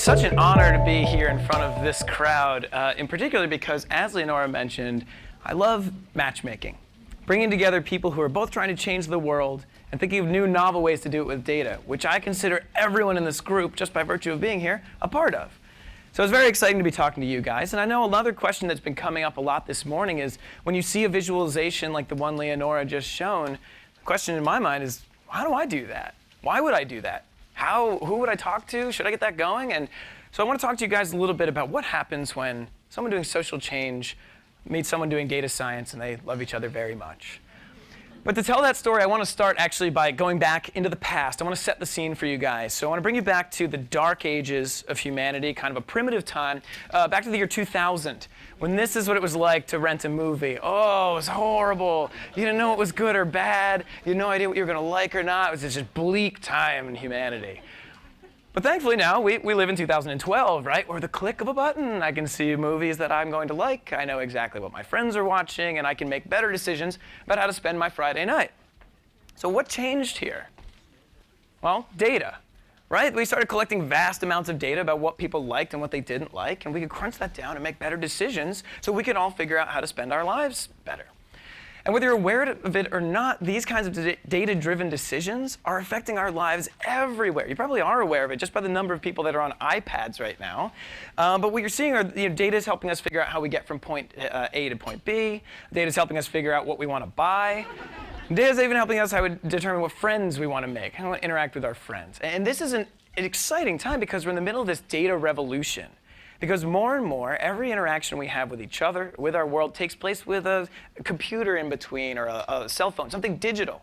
such an honor to be here in front of this crowd, in particular because, as Leonora mentioned, I love matchmaking. Bringing together people who are both trying to change the world and thinking of new novel ways to do it with data, which I consider everyone in this group, just by virtue of being here, a part of. So it's very exciting to be talking to you guys. And I know another question that's been coming up a lot this morning is, when you see a visualization like the one Leonora just shown, the question in my mind is, how do I do that? Why would I do that? Who would I talk to? Should I get that going? And so I want to talk to you guys a little bit about what happens when someone doing social change meets someone doing data science and they love each other very much. But to tell that story, I want to start actually by going back into the past. I want to set the scene for you guys. So I want to bring you back to the dark ages of humanity, kind of a primitive time, back to the year 2000, when this is what it was like to rent a movie. Oh, it was horrible. You didn't know it was good or bad. You had no idea what you were going to like or not. It was just bleak time in humanity. But thankfully now, we live in 2012, right? Where with the click of a button, I can see movies that I'm going to like. I know exactly what my friends are watching, and I can make better decisions about how to spend my Friday night. So what changed here? Well, data, right? We started collecting vast amounts of data about what people liked and what they didn't like, and we could crunch that down and make better decisions so we could all figure out how to spend our lives better. And whether you're aware of it or not, these kinds of data-driven decisions are affecting our lives everywhere. You probably are aware of it just by the number of people that are on iPads right now. But what you're seeing are, data is helping us figure out how we get from point A to point B. Data is helping us figure out what we want to buy. Data is even helping us how we determine what friends we want to make, how we want to interact with our friends. And this is an exciting time because we're in the middle of this data revolution. Because more and more, every interaction we have with each other, with our world, takes place with a computer in between or a cell phone, something digital.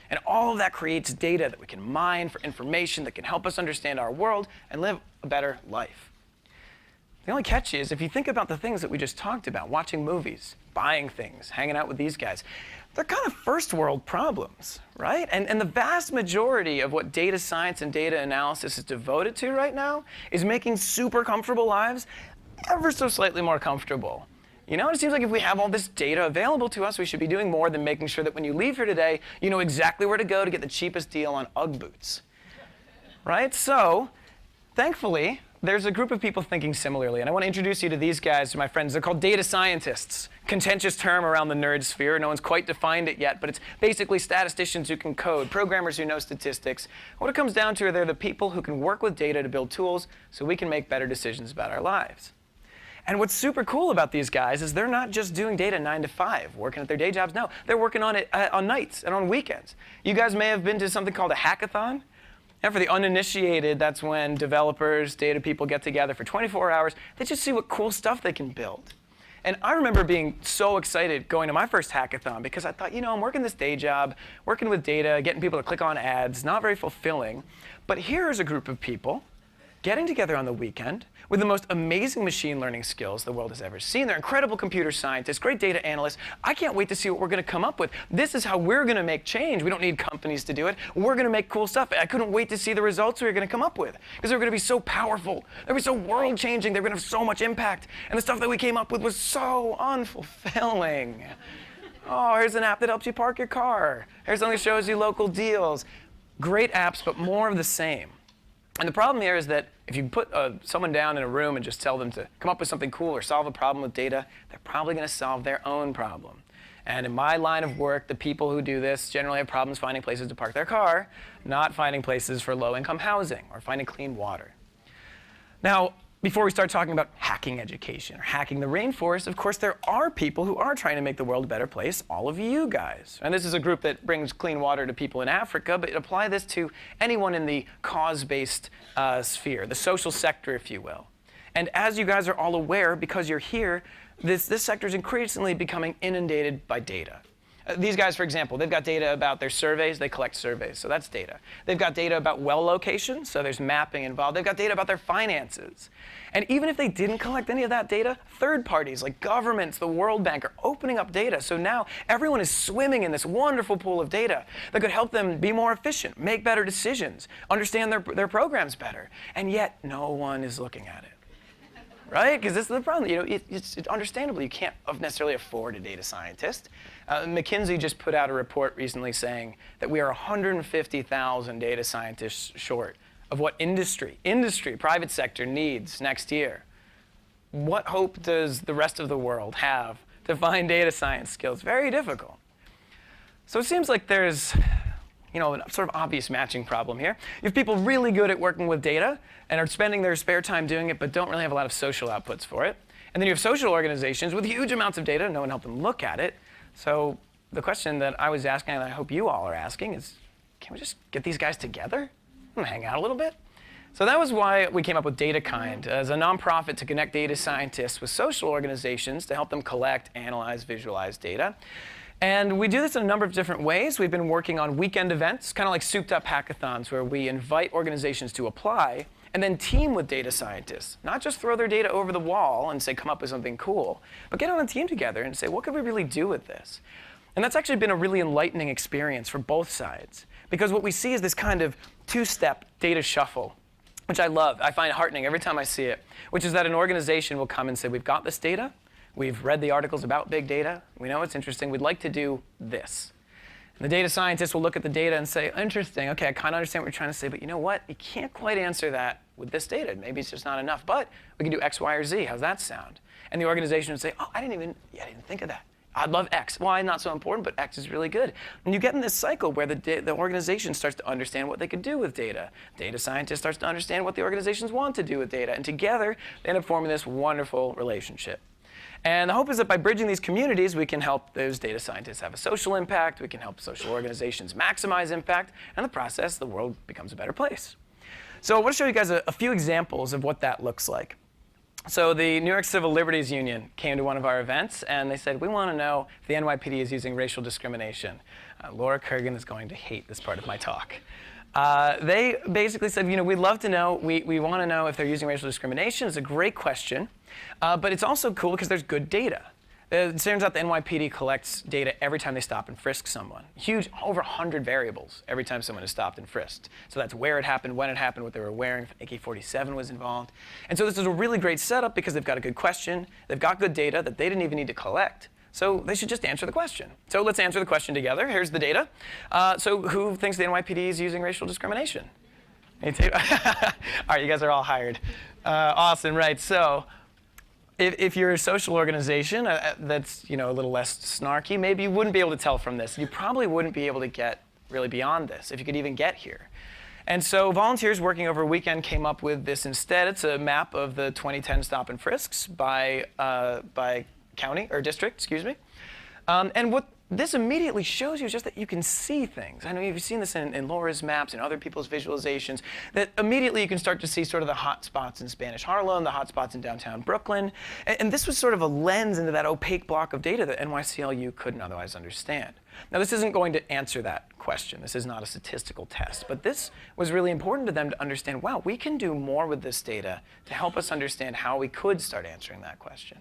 And all of that creates data that we can mine for information that can help us understand our world and live a better life. The only catch is, if you think about the things that we just talked about, watching movies, buying things, hanging out with these guys, they're kind of first world problems, right? And the vast majority of what data science and data analysis is devoted to right now is making super comfortable lives ever so slightly more comfortable. You know, it seems like if we have all this data available to us, we should be doing more than making sure that when you leave here today, you know exactly where to go to get the cheapest deal on UGG boots, right? So, thankfully, there's a group of people thinking similarly, and I want to introduce you to these guys, my friends. They're called data scientists. Contentious term around the nerd sphere. No one's quite defined it yet, but it's basically statisticians who can code, programmers who know statistics. What it comes down to are they're the people who can work with data to build tools so we can make better decisions about our lives. And what's super cool about these guys is they're not just doing data 9 to 5, working at their day jobs. No, they're working on it on nights and on weekends. You guys may have been to something called a hackathon. And for the uninitiated, that's when developers, data people get together for 24 hours. They just see what cool stuff they can build. And I remember being so excited going to my first hackathon because I thought, you know, I'm working this day job, working with data, getting people to click on ads, not very fulfilling. But here's a group of people getting together on the weekend with the most amazing machine learning skills the world has ever seen. They're incredible computer scientists, great data analysts. I can't wait to see what we're going to come up with. This is how we're going to make change. We don't need companies to do it. We're going to make cool stuff. I couldn't wait to see the results we were going to come up with because they're going to be so powerful. They're going to be so world-changing. They're going to have so much impact. And the stuff that we came up with was so unfulfilling. Oh, here's an app that helps you park your car. Here's something that shows you local deals. Great apps, but more of the same. And the problem here is that if you put someone down in a room and just tell them to come up with something cool or solve a problem with data, they're probably going to solve their own problem. And in my line of work, the people who do this generally have problems finding places to park their car, not finding places for low-income housing or finding clean water. Now, before we start talking about hacking education or hacking the rainforest, of course, there are people who are trying to make the world a better place, all of you guys. And this is a group that brings clean water to people in Africa, but apply this to anyone in the cause-based sphere, the social sector, if you will. And as you guys are all aware, because you're here, this sector is increasingly becoming inundated by data. These guys, for example, they've got data about their surveys. They collect surveys, so that's data. They've got data about well locations, so there's mapping involved. They've got data about their finances. And even if they didn't collect any of that data, third parties like governments, the World Bank, are opening up data. So now everyone is swimming in this wonderful pool of data that could help them be more efficient, make better decisions, understand their programs better. And yet, no one is looking at it. Right? Because this is the problem. You know, it's understandable you can't necessarily afford a data scientist. McKinsey just put out a report recently saying that we are 150,000 data scientists short of what industry, private sector needs next year. What hope does the rest of the world have to find data science skills? Very difficult. So it seems like there's a sort of obvious matching problem here. You have people really good at working with data and are spending their spare time doing it, but don't really have a lot of social outputs for it. And then you have social organizations with huge amounts of data, and no one helped them look at it. So the question that I was asking, and I hope you all are asking, is can we just get these guys together and hang out a little bit? So that was why we came up with DataKind as a nonprofit to connect data scientists with social organizations to help them collect, analyze, visualize data. And we do this in a number of different ways. We've been working on weekend events, kind of like souped-up hackathons, where we invite organizations to apply and then team with data scientists. Not just throw their data over the wall and say, come up with something cool, but get on a team together and say, what could we really do with this? And that's actually been a really enlightening experience for both sides. Because what we see is this kind of two-step data shuffle, which I love. I find it heartening every time I see it, which is that an organization will come and say, we've got this data. We've read the articles about big data. We know it's interesting. We'd like to do this. And the data scientists will look at the data and say, interesting. OK, I kind of understand what you're trying to say. But you know what? You can't quite answer that with this data. Maybe it's just not enough. But we can do X, Y, or Z. How's that sound? And the organization would say, oh, I didn't think of that. I'd love X. Why? Not so important, but X is really good. And you get in this cycle where the organization starts to understand what they could do with data. Data scientists starts to understand what the organizations want to do with data. And together, they end up forming this wonderful relationship. And the hope is that by bridging these communities, we can help those data scientists have a social impact. We can help social organizations maximize impact. And in the process, the world becomes a better place. So I want to show you guys a few examples of what that looks like. So the New York Civil Liberties Union came to one of our events, and they said, we want to know if the NYPD is using racial discrimination. Laura Kurgan is going to hate this part of my talk. They basically said, we'd love to know. We want to know if they're using racial discrimination. It's a great question. But it's also cool because there's good data. It turns out the NYPD collects data every time they stop and frisk someone. Huge, over 100 variables every time someone is stopped and frisked. So that's where it happened, when it happened, what they were wearing, if AK-47 was involved. And so this is a really great setup because they've got a good question. They've got good data that they didn't even need to collect. So they should just answer the question. So let's answer the question together. Here's the data. So who thinks the NYPD is using racial discrimination? Me too. All right, you guys are all hired. Awesome, right. So if you're a social organization that's a little less snarky, maybe you wouldn't be able to tell from this. You probably wouldn't be able to get really beyond this, if you could even get here. And so volunteers working over a weekend came up with this instead. It's a map of the 2010 stop and frisks by county, or district, excuse me. And what this immediately shows you is just that you can see things. I know you've seen this in Laura's maps and other people's visualizations, that immediately you can start to see sort of the hot spots in Spanish Harlem, the hot spots in downtown Brooklyn. And this was sort of a lens into that opaque block of data that NYCLU couldn't otherwise understand. Now, this isn't going to answer that question. This is not a statistical test. But this was really important to them to understand, wow, we can do more with this data to help us understand how we could start answering that question.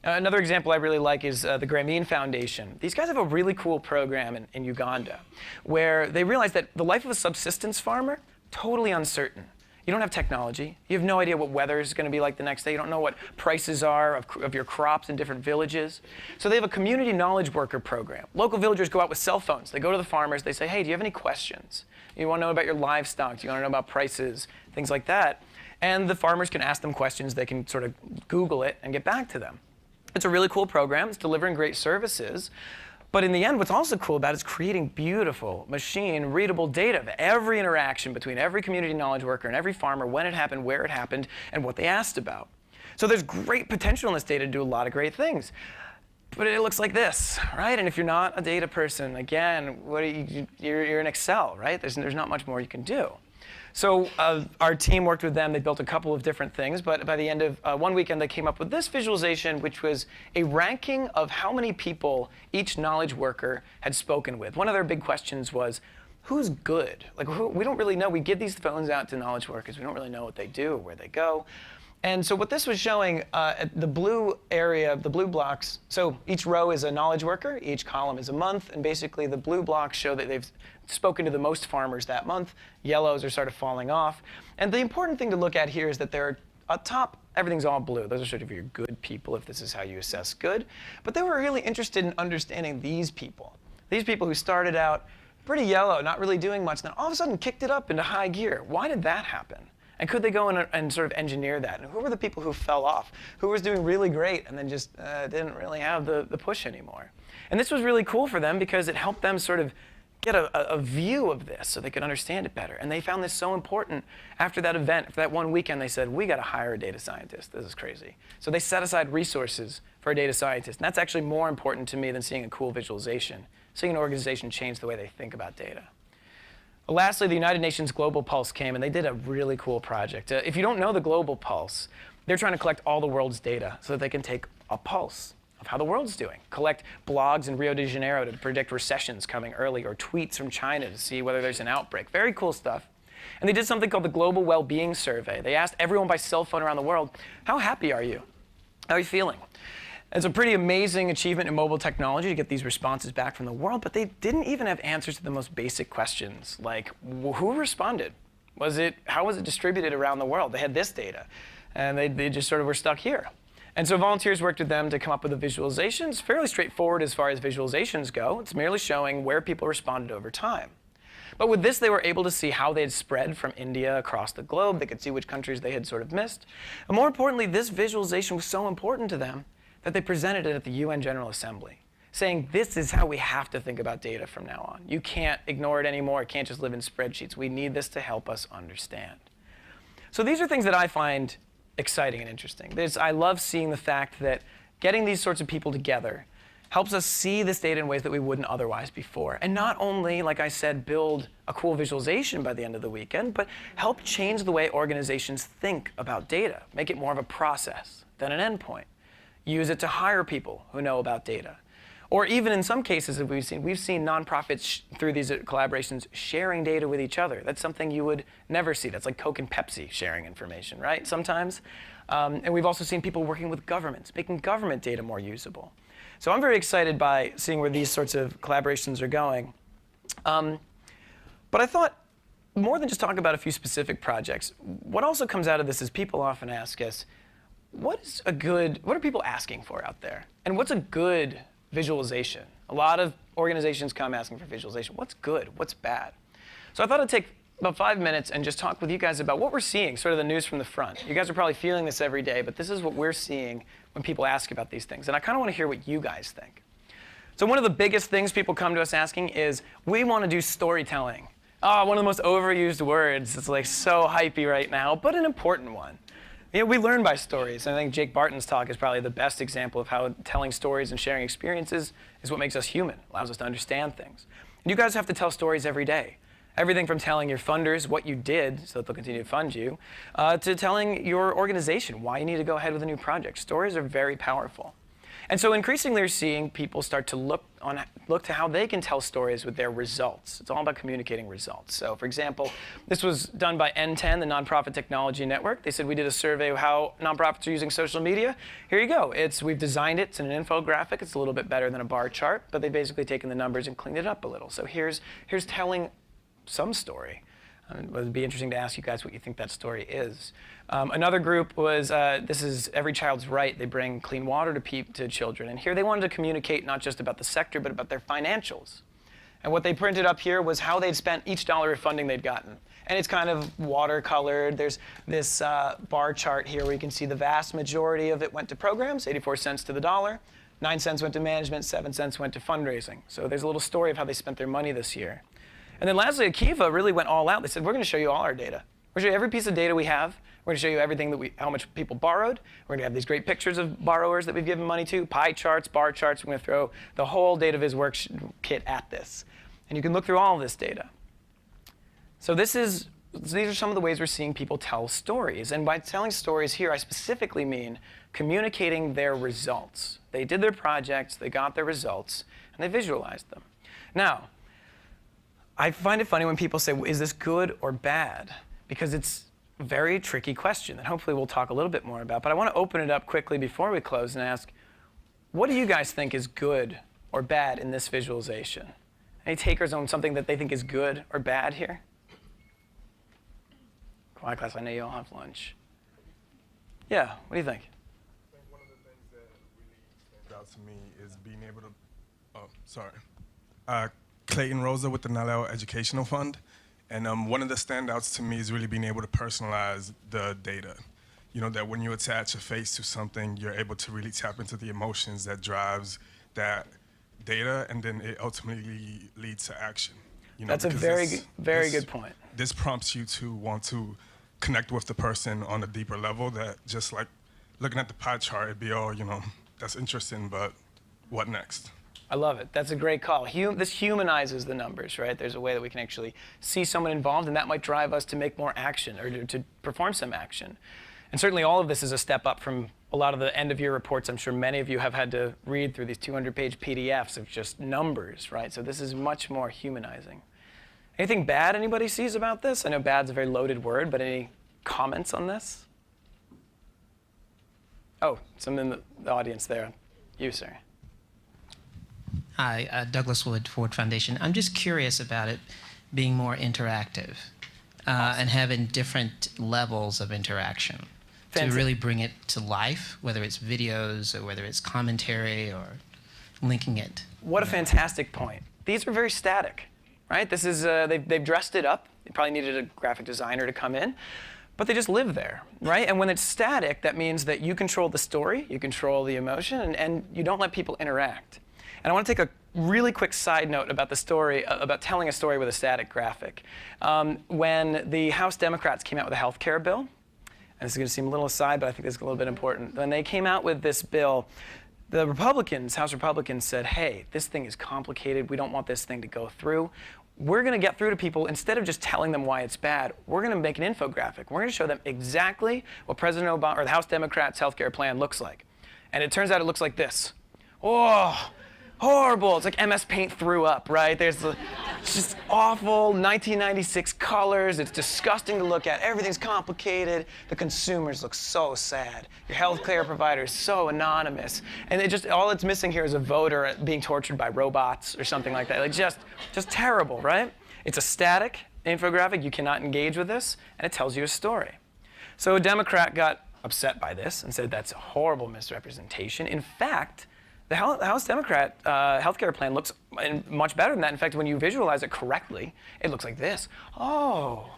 Another example I really like is the Grameen Foundation. These guys have a really cool program in Uganda where they realize that the life of a subsistence farmer, totally uncertain. You don't have technology. You have no idea what weather is going to be like the next day. You don't know what prices are of your crops in different villages. So they have a community knowledge worker program. Local villagers go out with cell phones. They go to the farmers. They say, hey, do you have any questions? You want to know about your livestock? Do you want to know about prices? Things like that. And the farmers can ask them questions. They can sort of Google it and get back to them. It's a really cool program. It's delivering great services. But in the end, what's also cool about it is creating beautiful, machine-readable data of every interaction between every community knowledge worker and every farmer, when it happened, where it happened, and what they asked about. So there's great potential in this data to do a lot of great things. But it looks like this, right? And if you're not a data person, again, you're in Excel, right? There's not much more you can do. So our team worked with them. They built a couple of different things. But by the end of one weekend, they came up with this visualization, which was a ranking of how many people each knowledge worker had spoken with. One of their big questions was, who's good? Like, we don't really know. We give these phones out to knowledge workers. We don't really know what they do, where they go. And so what this was showing, the blue area, the blue blocks, so each row is a knowledge worker, each column is a month, and basically the blue blocks show that they've spoken to the most farmers that month. Yellows are sort of falling off. And the important thing to look at here is that there are, at top, everything's all blue. Those are sort of your good people, if this is how you assess good. But they were really interested in understanding these people who started out pretty yellow, not really doing much. Then all of a sudden kicked it up into high gear. Why did that happen? And could they go and sort of engineer that? And who were the people who fell off? Who was doing really great and then just didn't really have the push anymore? And this was really cool for them because it helped them sort of get a view of this so they could understand it better. And they found this so important after that event. For that one weekend, they said, we got to hire a data scientist. This is crazy. So they set aside resources for a data scientist. And that's actually more important to me than seeing a cool visualization, seeing an organization change the way they think about data. Lastly, the United Nations Global Pulse came, and they did a really cool project. If you don't know the Global Pulse, they're trying to collect all the world's data so that they can take a pulse of how the world's doing. Collect blogs in Rio de Janeiro to predict recessions coming early, or tweets from China to see whether there's an outbreak. Very cool stuff. And they did something called the Global Well-Being Survey. They asked everyone by cell phone around the world, how happy are you? How are you feeling? It's a pretty amazing achievement in mobile technology to get these responses back from the world, but they didn't even have answers to the most basic questions, like who responded? How was it distributed around the world? They had this data, and they just sort of were stuck here. And so volunteers worked with them to come up with a visualization. It's fairly straightforward as far as visualizations go. It's merely showing where people responded over time. But with this, they were able to see how they had spread from India across the globe. They could see which countries they had sort of missed. And more importantly, this visualization was so important to them that they presented it at the UN General Assembly, saying this is how we have to think about data from now on. You can't ignore it anymore. It can't just live in spreadsheets. We need this to help us understand. So these are things that I find exciting and interesting. I love seeing the fact that getting these sorts of people together helps us see this data in ways that we wouldn't otherwise before. And not only, like I said, build a cool visualization by the end of the weekend, but help change the way organizations think about data, make it more of a process than an endpoint. Use it to hire people who know about data. Or even in some cases that we've seen nonprofits through these collaborations sharing data with each other. That's something you would never see. That's like Coke and Pepsi sharing information, right, sometimes. And we've also seen people working with governments, making government data more usable. So I'm very excited by seeing where these sorts of collaborations are going. But I thought, more than just talk about a few specific projects, what also comes out of this is people often ask us, what are people asking for out there? And what's a good visualization? A lot of organizations come asking for visualization. What's good? What's bad? So I thought I'd take about 5 minutes and just talk with you guys about what we're seeing, sort of the news from the front. You guys are probably feeling this every day, but this is what we're seeing when people ask about these things. And I kind of want to hear what you guys think. So one of the biggest things people come to us asking is, we want to do storytelling. Oh, one of the most overused words. It's like so hypey right now, but an important one. You know, we learn by stories. And I think Jake Barton's talk is probably the best example of how telling stories and sharing experiences is what makes us human, allows us to understand things. And you guys have to tell stories every day. Everything from telling your funders what you did so that they'll continue to fund you, to telling your organization why you need to go ahead with a new project. Stories are very powerful. And so increasingly, we're seeing people start to look to how they can tell stories with their results. It's all about communicating results. So for example, this was done by N10, the Nonprofit Technology Network. They said we did a survey of how nonprofits are using social media. Here you go. We've designed it. It's in an infographic. It's a little bit better than a bar chart, but they've basically taken the numbers and cleaned it up a little. So here's telling some story. It would be interesting to ask you guys what you think that story is. Another group was, this is Every Child's Right. They bring clean water to children. And here they wanted to communicate not just about the sector, but about their financials. And what they printed up here was how they'd spent each dollar of funding they'd gotten. And it's kind of watercolored. There's this bar chart here where you can see the vast majority of it went to programs, 84 cents to the dollar. 9 cents went to management, 7 cents went to fundraising. So there's a little story of how they spent their money this year. And then lastly, Akiva really went all out. They said, we're going to show you all our data. We're going to show you every piece of data we have. We're going to show you everything how much people borrowed. We're going to have these great pictures of borrowers that we've given money to, pie charts, bar charts. We're going to throw the whole data viz work kit at this. And you can look through all of this data. So these are some of the ways we're seeing people tell stories. And by telling stories here, I specifically mean communicating their results. They did their projects, they got their results, and they visualized them. Now, I find it funny when people say, is this good or bad? Because it's a very tricky question that hopefully we'll talk a little bit more about. But I want to open it up quickly before we close and ask, what do you guys think is good or bad in this visualization? Any takers on something that they think is good or bad here? Quiet class, I know you all have lunch. Yeah, what do you think? I think one of the things that really stands out to me is being able to, Clayton Rosa with the Nalel Educational Fund. And one of the standouts to me is really being able to personalize the data. You know, that when you attach a face to something, you're able to really tap into the emotions that drives that data, and then it ultimately leads to action. You know, that's a very good point. This prompts you to want to connect with the person on a deeper level, that just like looking at the pie chart, it'd be, oh, you know, that's interesting, but what next? I love it. That's a great call. This humanizes the numbers, right? There's a way that we can actually see someone involved, and that might drive us to make more action or to perform some action. And certainly all of this is a step up from a lot of the end-of-year reports. I'm sure many of you have had to read through these 200-page PDFs of just numbers, right? So this is much more humanizing. Anything bad anybody sees about this? I know bad's a very loaded word, but any comments on this? Oh, some in the audience there. You, sir. Hi, Douglas Wood, Ford Foundation. I'm just curious about it being more interactive and having different levels of interaction to really bring it to life, whether it's videos or whether it's commentary or linking it. What a fantastic point. These are very static, right? This is they've dressed it up. They probably needed a graphic designer to come in, but they just live there, right? And when it's static, that means that you control the story, you control the emotion, and you don't let people interact. And I want to take a really quick side note about the story, about telling a story with a static graphic. When the House Democrats came out with a health care bill, and this is going to seem a little aside, but I think this is a little bit important. When they came out with this bill, the Republicans, House Republicans said, hey, this thing is complicated. We don't want this thing to go through. We're going to get through to people, instead of just telling them why it's bad, we're going to make an infographic. We're going to show them exactly what President Obama, or the House Democrats' health care plan looks like. And it turns out it looks like this. Oh, horrible. It's like MS Paint threw up, right? It's just awful 1996 colors. It's disgusting to look at. Everything's complicated. The consumers look so sad. Your healthcare provider is so anonymous. And all it's missing here is a voter being tortured by robots or something like that. Like just terrible, right? It's a static infographic. You cannot engage with this, and it tells you a story. So a Democrat got upset by this and said that's a horrible misrepresentation. In fact, the House Democrat healthcare plan looks much better than that. In fact, when you visualize it correctly, it looks like this. Oh,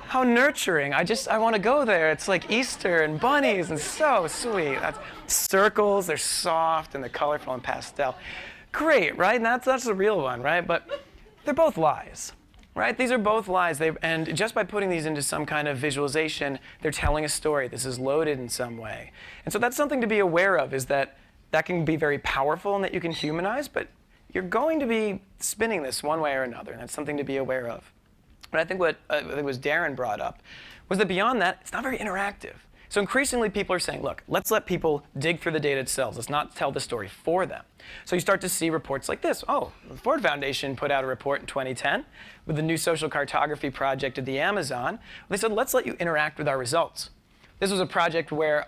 how nurturing. I want to go there. It's like Easter and bunnies and so sweet. That's circles, they're soft and they're colorful and pastel. Great, right? And that's the real one, right? But they're both lies. Right? These are both lies. And just by putting these into some kind of visualization, they're telling a story. This is loaded in some way. And so that's something to be aware of, is that can be very powerful and that you can humanize, but you're going to be spinning this one way or another, and that's something to be aware of. But I think what was Darren brought up was that beyond that, it's not very interactive. So increasingly people are saying, look, let's let people dig through the data themselves. Let's not tell the story for them. So you start to see reports like this. Oh, the Ford Foundation put out a report in 2010 with the new social cartography project at the Amazon. They said, let's let you interact with our results. This was a project where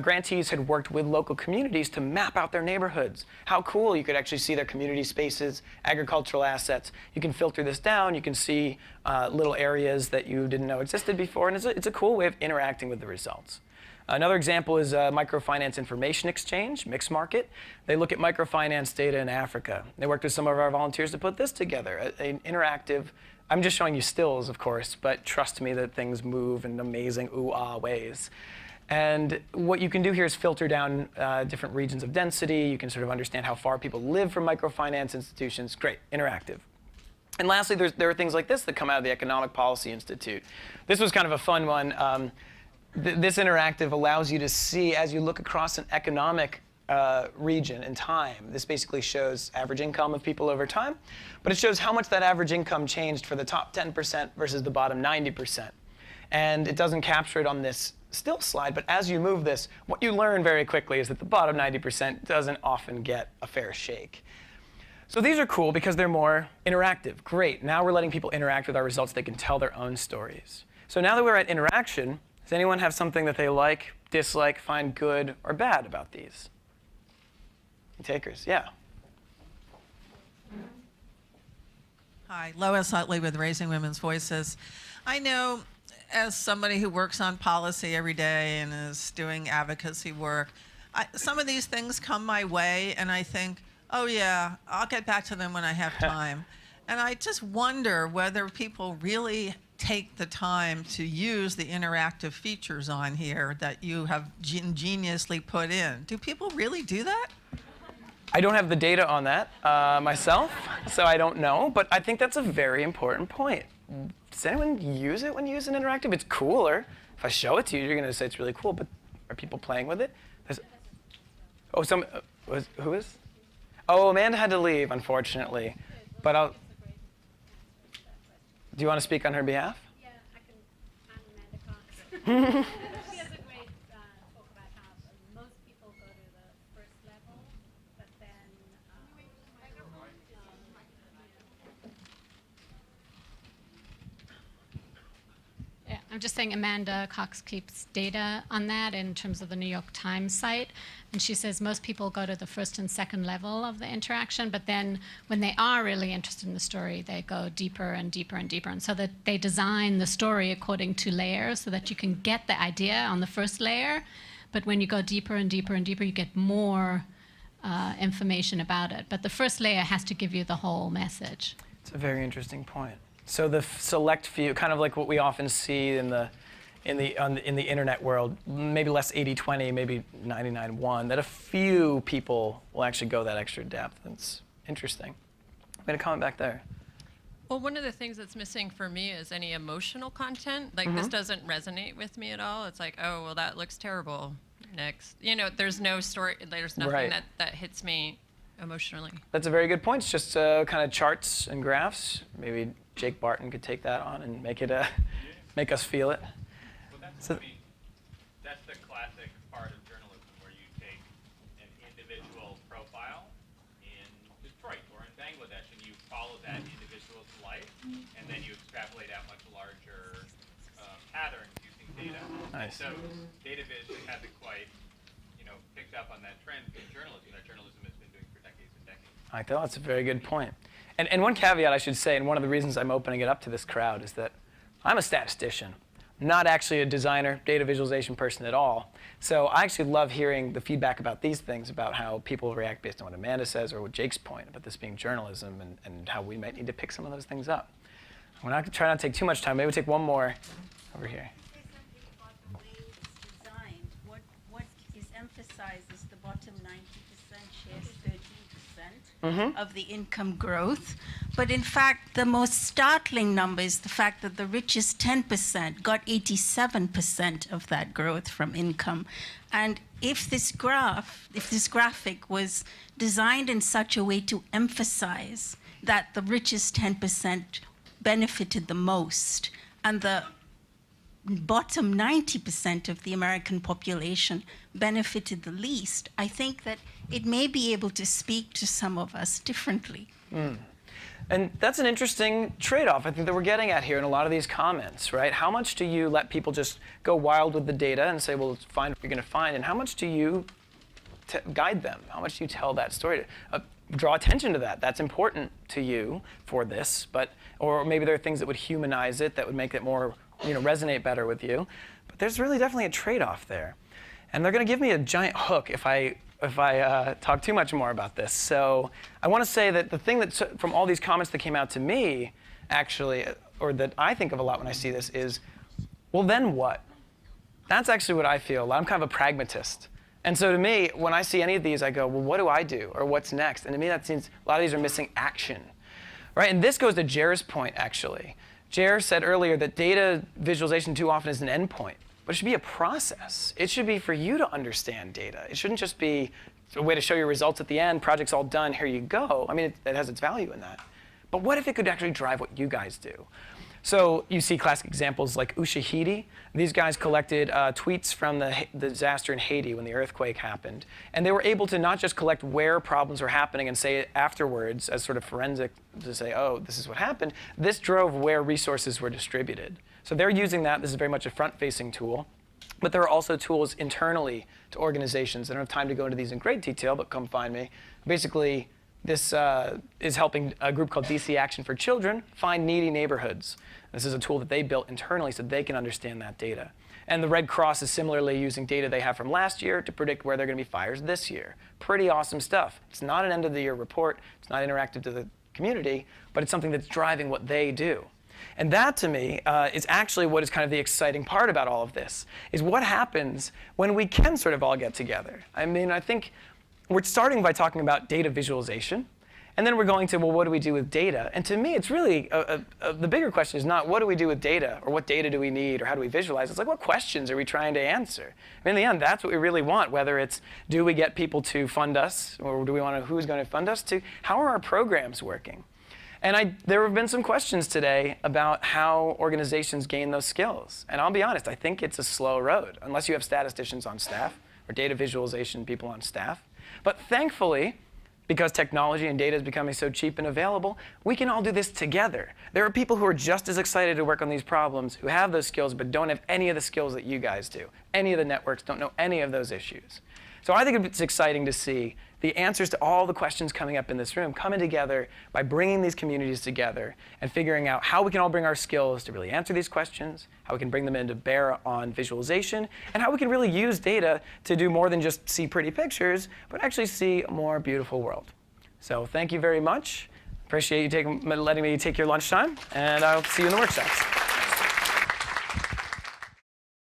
grantees had worked with local communities to map out their neighborhoods. How cool, you could actually see their community spaces, agricultural assets. You can filter this down. You can see little areas that you didn't know existed before. And it's a cool way of interacting with the results. Another example is Microfinance Information Exchange, Mixed Market. They look at microfinance data in Africa. They worked with some of our volunteers to put this together, an interactive. I'm just showing you stills, of course, but trust me that things move in amazing ooh-ah ways. And what you can do here is filter down different regions of density. You can sort of understand how far people live from microfinance institutions. Great, interactive. And lastly, there are things like this that come out of the Economic Policy Institute. This was kind of a fun one. This interactive allows you to see, as you look across an economic region in time. This basically shows average income of people over time, but it shows how much that average income changed for the top 10% versus the bottom 90%. And it doesn't capture it on this still slide, but as you move this, what you learn very quickly is that the bottom 90% doesn't often get a fair shake. So these are cool because they're more interactive. Great, now we're letting people interact with our results. They can tell their own stories. So now that we're at interaction, does anyone have something that they like, dislike, find good or bad about these? Takers, yeah. Hi, Lois Utley with Raising Women's Voices. I know, as somebody who works on policy every day and is doing advocacy work, some of these things come my way and I think, Oh, yeah. I'll get back to them when I have time. And I just wonder whether people really take the time to use the interactive features on here that you have ingeniously put in. Do people really do that? I don't have the data on that myself, so I don't know. But I think that's a very important point. Does anyone use it when you use an interactive? It's cooler. If I show it to you, you're going to say it's really cool. But are people playing with it? Oh, who is? Oh, Amanda had to leave, unfortunately. But I'll. Do you want to speak on her behalf? Yeah, I'm Amanda Cox. She has a great talk about how most people go to the first level, but then yeah, I'm just saying Amanda Cox keeps data on that in terms of the New York Times site. And she says most people go to the first and second level of the interaction, but then when they are really interested in the story, they go deeper and deeper and deeper. And so that they design the story according to layers so that you can get the idea on the first layer, but when you go deeper and deeper and deeper, you get more information about it. But the first layer has to give you the whole message. It's a very interesting point. So the select few, kind of like what we often see in the internet world, maybe less 80-20, maybe 99-1, that a few people will actually go that extra depth. That's interesting. I'm going to comment back there. Well, one of the things that's missing for me is any emotional content. Like, this doesn't resonate with me at all. It's like, oh, well, that looks terrible. Next. You know, there's no story, there's nothing that hits me emotionally. That's a very good point. It's just kind of charts and graphs. Maybe Jake Barton could take that on and make it make us feel it. So, that's the classic part of journalism where you take an individual profile in Detroit or in Bangladesh and you follow that individual's life, and then you extrapolate out much larger patterns using data. Nice. So data viz hasn't quite, picked up on that trend in journalism that journalism has been doing for decades and decades. I thought that's a very good point. And one caveat I should say, and one of the reasons I'm opening it up to this crowd, is that I'm a statistician. Not actually a designer, data visualization person at all. So I actually love hearing the feedback about these things, about how people react based on what Amanda says or what Jake's point about this being journalism and how we might need to pick some of those things up. We're not trying not to take too much time. Maybe we'll take one more over here. Say something about the way it's designed. What is emphasized is the bottom 90% shares 13% of the income growth. But in fact, the most startling number is the fact that the richest 10% got 87% of that growth from income. And if this graphic was designed in such a way to emphasize that the richest 10% benefited the most and the bottom 90% of the American population benefited the least, I think that it may be able to speak to some of us differently. And that's an interesting trade-off, I think, that we're getting at here in a lot of these comments, right? How much do you let people just go wild with the data and say, well, find what you're going to find, and how much do you guide them? How much do you tell that story? Draw attention to that. That's important to you for this, or maybe there are things that would humanize it, that would make it more, resonate better with you. But there's really definitely a trade-off there. And they're going to give me a giant hook if I talk too much more about this. So I want to say that the thing that, from all these comments that came out to me, actually, or that I think of a lot when I see this is, well, then what? That's actually what I feel. I'm kind of a pragmatist. And so to me, when I see any of these, I go, well, what do I do? Or what's next? And to me, that seems, a lot of these are missing action. Right? And this goes to Jer's point, actually. Jer said earlier that data visualization too often is an endpoint. But it should be a process. It should be for you to understand data. It shouldn't just be a way to show your results at the end, project's all done, here you go. I mean, it has its value in that. But what if it could actually drive what you guys do? So you see classic examples like Ushahidi. These guys collected tweets from the disaster in Haiti when the earthquake happened. And they were able to not just collect where problems were happening and say it afterwards as sort of forensic to say, oh, this is what happened. This drove where resources were distributed. So they're using that. This is very much a front-facing tool. But there are also tools internally to organizations. I don't have time to go into these in great detail, but come find me. Basically, this is helping a group called DC Action for Children find needy neighborhoods. This is a tool that they built internally so they can understand that data. And the Red Cross is similarly using data they have from last year to predict where there are going to be fires this year. Pretty awesome stuff. It's not an end-of-the-year report. It's not interactive to the community, but it's something that's driving what they do. And that, to me, is actually what is kind of the exciting part about all of this, is what happens when we can sort of all get together. I mean, I think we're starting by talking about data visualization, and then we're going to, well, what do we do with data? And to me, it's really, the bigger question is not what do we do with data, or what data do we need, or how do we visualize? It's like, what questions are we trying to answer? I mean, in the end, that's what we really want, whether it's do we get people to fund us, or do we want to, who's going to fund us, to how are our programs working? And there have been some questions today about how organizations gain those skills. And I'll be honest, I think it's a slow road, unless you have statisticians on staff or data visualization people on staff. But thankfully, because technology and data is becoming so cheap and available, we can all do this together. There are people who are just as excited to work on these problems, who have those skills, but don't have any of the skills that you guys do. Any of the networks don't know any of those issues. So I think it's exciting to see the answers to all the questions coming up in this room coming together by bringing these communities together and figuring out how we can all bring our skills to really answer these questions, how we can bring them into bear on visualization, and how we can really use data to do more than just see pretty pictures, but actually see a more beautiful world. So thank you very much. Appreciate you letting me take your lunchtime, and I'll see you in the workshops.